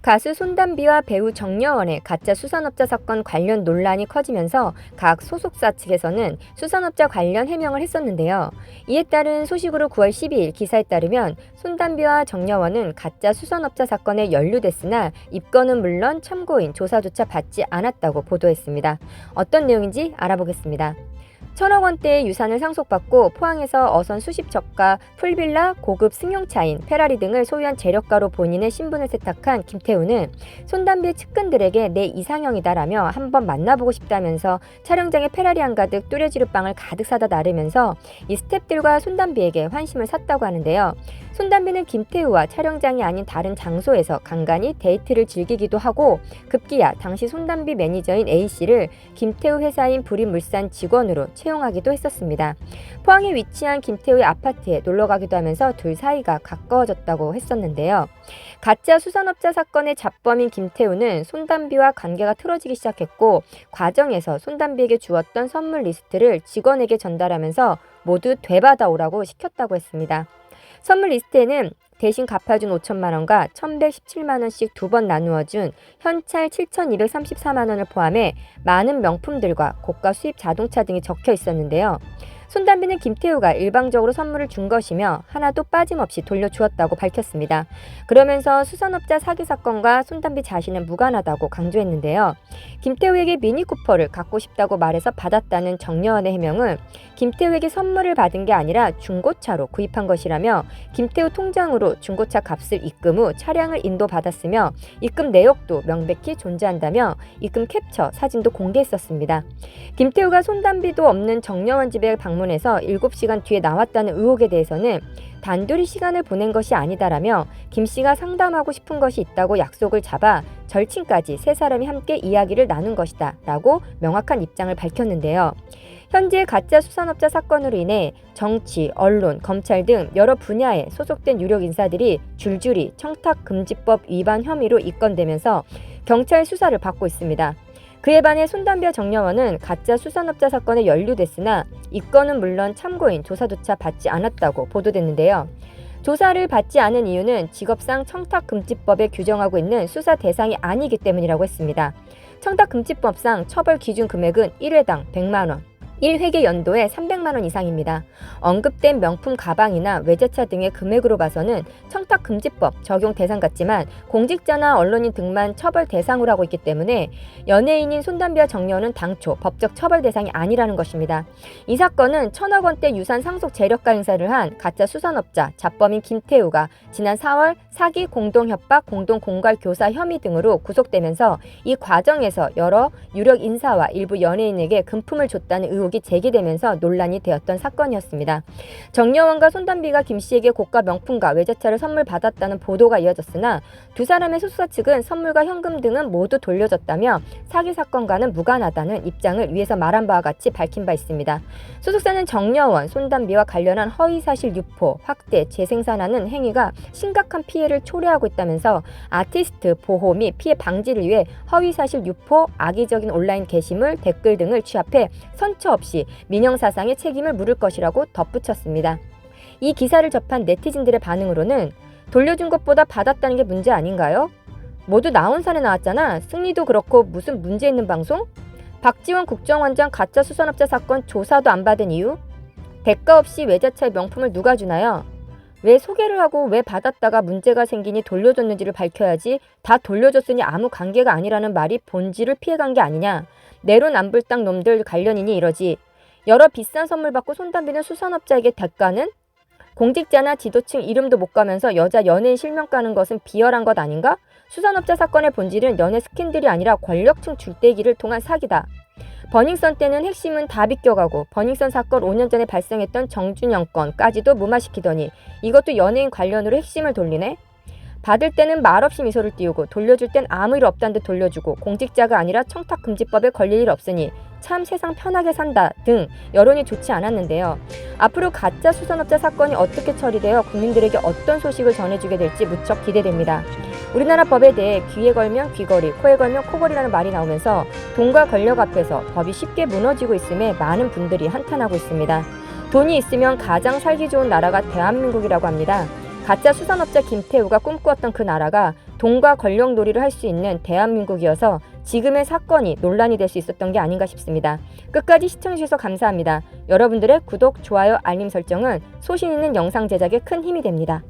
가수 손담비와 배우 정여원의 가짜 수산업자 사건 관련 논란이 커지면서 각 소속사 측에서는 수산업자 관련 해명을 했었는데요. 이에 따른 소식으로 9월 12일 기사에 따르면 손담비와 정여원은 가짜 수산업자 사건에 연루됐으나 입건은 물론 참고인 조사조차 받지 않았다고 보도했습니다. 어떤 내용인지 알아보겠습니다. 1,000억 원대의 유산을 상속받고 포항에서 어선 수십 척과 풀빌라, 고급 승용차인 페라리 등을 소유한 재력가로 본인의 신분을 세탁한 김태우는 손담비 측근들에게 내 이상형이다라며 한번 만나보고 싶다면서 촬영장에 페라리 한가득 뚜레쥬르 빵을 가득 사다 나르면서 이 스태프들과 손담비에게 환심을 샀다고 하는데요. 손담비는 김태우와 촬영장이 아닌 다른 장소에서 간간히 데이트를 즐기기도 하고 급기야 당시 손담비 매니저인 A씨를 김태우 회사인 불임물산 직원으로 채용하기도 했었습니다. 포항에 위치한 김태우의 아파트에 놀러가기도 하면서 둘 사이가 가까워졌다고 했었는데요. 가짜 수산업자 사건의 잡범인 김태우는 손담비와 관계가 틀어지기 시작했고 과정에서 손담비에게 주었던 선물 리스트를 직원에게 전달하면서 모두 되받아오라고 시켰다고 했습니다. 선물 리스트에는 대신 갚아준 5천만 원과 1,117만 원씩 두 번 나누어준 현찰 7,234만 원을 포함해 많은 명품들과 고가 수입 자동차 등이 적혀 있었는데요. 손담비는 김태우가 일방적으로 선물을 준 것이며 하나도 빠짐없이 돌려주었다고 밝혔습니다. 그러면서 수산업자 사기 사건과 손담비 자신은 무관하다고 강조했는데요. 김태우에게 미니쿠퍼를 갖고 싶다고 말해서 받았다는 정여원의 해명은 김태우에게 선물을 받은 게 아니라 중고차로 구입한 것이라며 김태우 통장으로 중고차 값을 입금 후 차량을 인도받았으며 입금 내역도 명백히 존재한다며 입금 캡처 사진도 공개했었습니다. 김태우가 손담비도 없는 정여원 집에 방문해서 7시간 뒤에 나왔다는 의혹에 대해서는 단둘이 시간을 보낸 것이 아니다라며 김 씨가 상담하고 싶은 것이 있다고 약속을 잡아 절친까지 세 사람이 함께 이야기를 나눈 것이다 라고 명확한 입장을 밝혔는데요. 현재 가짜 수산업자 사건으로 인해 정치, 언론, 검찰 등 여러 분야에 소속된 유력 인사들이 줄줄이 청탁금지법 위반 혐의로 입건되면서 경찰 수사를 받고 있습니다. 그에 반해 손담비와 정여원은 가짜 수산업자 사건에 연루됐으나 입건은 물론 참고인 조사조차 받지 않았다고 보도됐는데요. 조사를 받지 않은 이유는 직업상 청탁금지법에 규정하고 있는 수사 대상이 아니기 때문이라고 했습니다. 청탁금지법상 처벌 기준 금액은 1회당 100만 원. 1회계 연도에 300만 원 이상입니다. 언급된 명품 가방이나 외제차 등의 금액으로 봐서는 청탁금지법 적용 대상 같지만 공직자나 언론인 등만 처벌 대상으로 하고 있기 때문에 연예인인 손담비와 정여원은 당초 법적 처벌 대상이 아니라는 것입니다. 이 사건은 1,000억 원대 유산 상속 재력가 행사를 한 가짜 수산업자 잡범인 김태우가 지난 4월 사기, 공동협박, 공동공갈교사 혐의 등으로 구속되면서 이 과정에서 여러 유력 인사와 일부 연예인에게 금품을 줬다는 의혹이 제기되면서 논란이 되었던 사건이었습니다. 정여원과 손담비가 김 씨에게 고가 명품과 외제차를 선물 받았다는 보도가 이어졌으나 두 사람의 소속사 측은 선물과 현금 등은 모두 돌려줬다며 사기 사건과는 무관하다는 입장을 위에서 말한 바와 같이 밝힌 바 있습니다. 소속사는 정여원, 손담비와 관련한 허위사실 유포, 확대, 재생산하는 행위가 심각한 피해를 초래하고 있다면서 아티스트 보호 및 피해 방지를 위해 허위사실 유포, 악의적인 온라인 게시물, 댓글 등을 취합해 선처 없이 민형사상의 책임을 물을 것이라고 덧붙였습니다. 이 기사를 접한 네티즌들의 반응으로는 돌려준 것보다 받았다는 게 문제 아닌가요? 모두 나온 사례 나왔잖아. 승리도 그렇고 무슨 문제 있는 방송? 박지원 국정원장 가짜 수산업자 사건 조사도 안 받은 이유? 대가 없이 외제차의 명품을 누가 주나요? 왜 소개를 하고 왜 받았다가 문제가 생기니 돌려줬는지를 밝혀야지 다 돌려줬으니 아무 관계가 아니라는 말이 본질을 피해간 게 아니냐. 내로남불당 놈들 관련이니 이러지. 여러 비싼 선물 받고 손담비는 수산업자에게 대가는? 공직자나 지도층 이름도 못 가면서 여자 연예인 실명 까는 것은 비열한 것 아닌가? 수산업자 사건의 본질은 연예 스캔들이 아니라 권력층 줄대기를 통한 사기다. 버닝썬 때는 핵심은 다 비껴가고 버닝썬 사건 5년 전에 발생했던 정준영 건까지도 무마시키더니 이것도 연예인 관련으로 핵심을 돌리네? 받을 때는 말없이 미소를 띄우고 돌려줄 땐 아무 일 없다는 듯 돌려주고 공직자가 아니라 청탁금지법에 걸릴 일 없으니 참 세상 편하게 산다 등 여론이 좋지 않았는데요. 앞으로 가짜 수산업자 사건이 어떻게 처리되어 국민들에게 어떤 소식을 전해주게 될지 무척 기대됩니다. 우리나라 법에 대해 귀에 걸면 귀걸이, 코에 걸면 코걸이라는 말이 나오면서 돈과 권력 앞에서 법이 쉽게 무너지고 있음에 많은 분들이 한탄하고 있습니다. 돈이 있으면 가장 살기 좋은 나라가 대한민국이라고 합니다. 가짜 수산업자 김태우가 꿈꾸었던 그 나라가 돈과 권력 놀이를 할 수 있는 대한민국이어서 지금의 사건이 논란이 될 수 있었던 게 아닌가 싶습니다. 끝까지 시청해주셔서 감사합니다. 여러분들의 구독, 좋아요, 알림 설정은 소신 있는 영상 제작에 큰 힘이 됩니다.